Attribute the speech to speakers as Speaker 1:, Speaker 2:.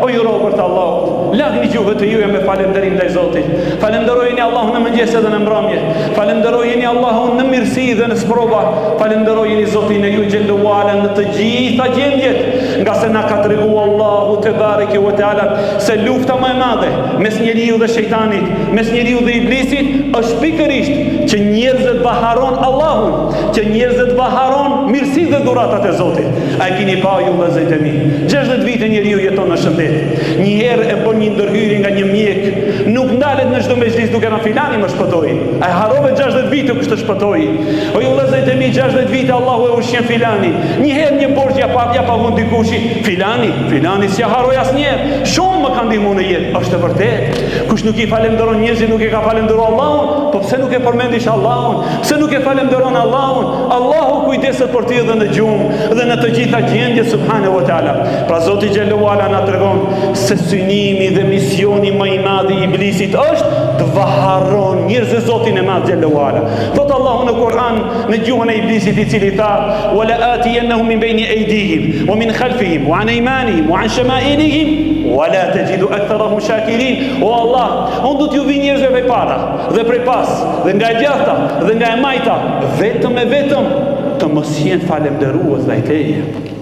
Speaker 1: O ju robër të Allahut, lagni gjuhët e juja me falënderim ndaj Zotit. Falenderojeni Allahun në mëngjes edhe në mbrëmje. Falenderojeni Allahun në mirësi dhe në sprova. Falenderojeni Zotin e ju xhellu ala në të gjitha gjendjet, nga se na ka treguar Allahu te bareke ve teala se lufta më e madhe mes njeriu dhe shejtanit, mes njeriu dhe iblisit është pikërisht që njerëzit baharon Allahun, që njerëzit baharon mirësi dhe dhuratat e Zotit. A e keni pa ju vëllezër të mi? 60 vite njeriu jeton në shëndet. Një herë e bën një ndërhyrje nga një mjek, nuk ndalet në çdo mezhlis duke na filani më shpëtoi. Ai harrove 60 vite kush të shpëtoi. O ju vëllezër të mi, 60 vite Allahu e ushqen filani. Një herë një borxh ja pagun dikushi, filani s'ja harroi asnjëherë. Shumë më ka ndihmuar në jetë, është e vërtetë. Kush nuk i falenderon njerëzit nuk e ka falenderuar Allahun, po pse nuk e përmendish Allahun? Pse nuk e falenderon Allahun? Allahu kujdeset për ty edhe në gjumë dhe në të gjitha gjendjet subhanahu wa taala. Pra Zoti xhallahu ala na tregon se synimi dhe misioni më i madh i iblisit është të vaharon njerëzit Zotin e madh xhallahu ala. Thot Allahu në Kur'an në gjuhën e iblisit i cili tha: "Wala atiyannahum min bayni aydihim wa min khalfihim wa an aymanihim wa an shama'ilihim wala tajidu aktharahum shakirin." O Allah, unë do t'ju vi njerëzve prej para dhe prej pas dhe nga e djathta dhe nga e majta, vetëm të mos jenë falënderues ndaj teje.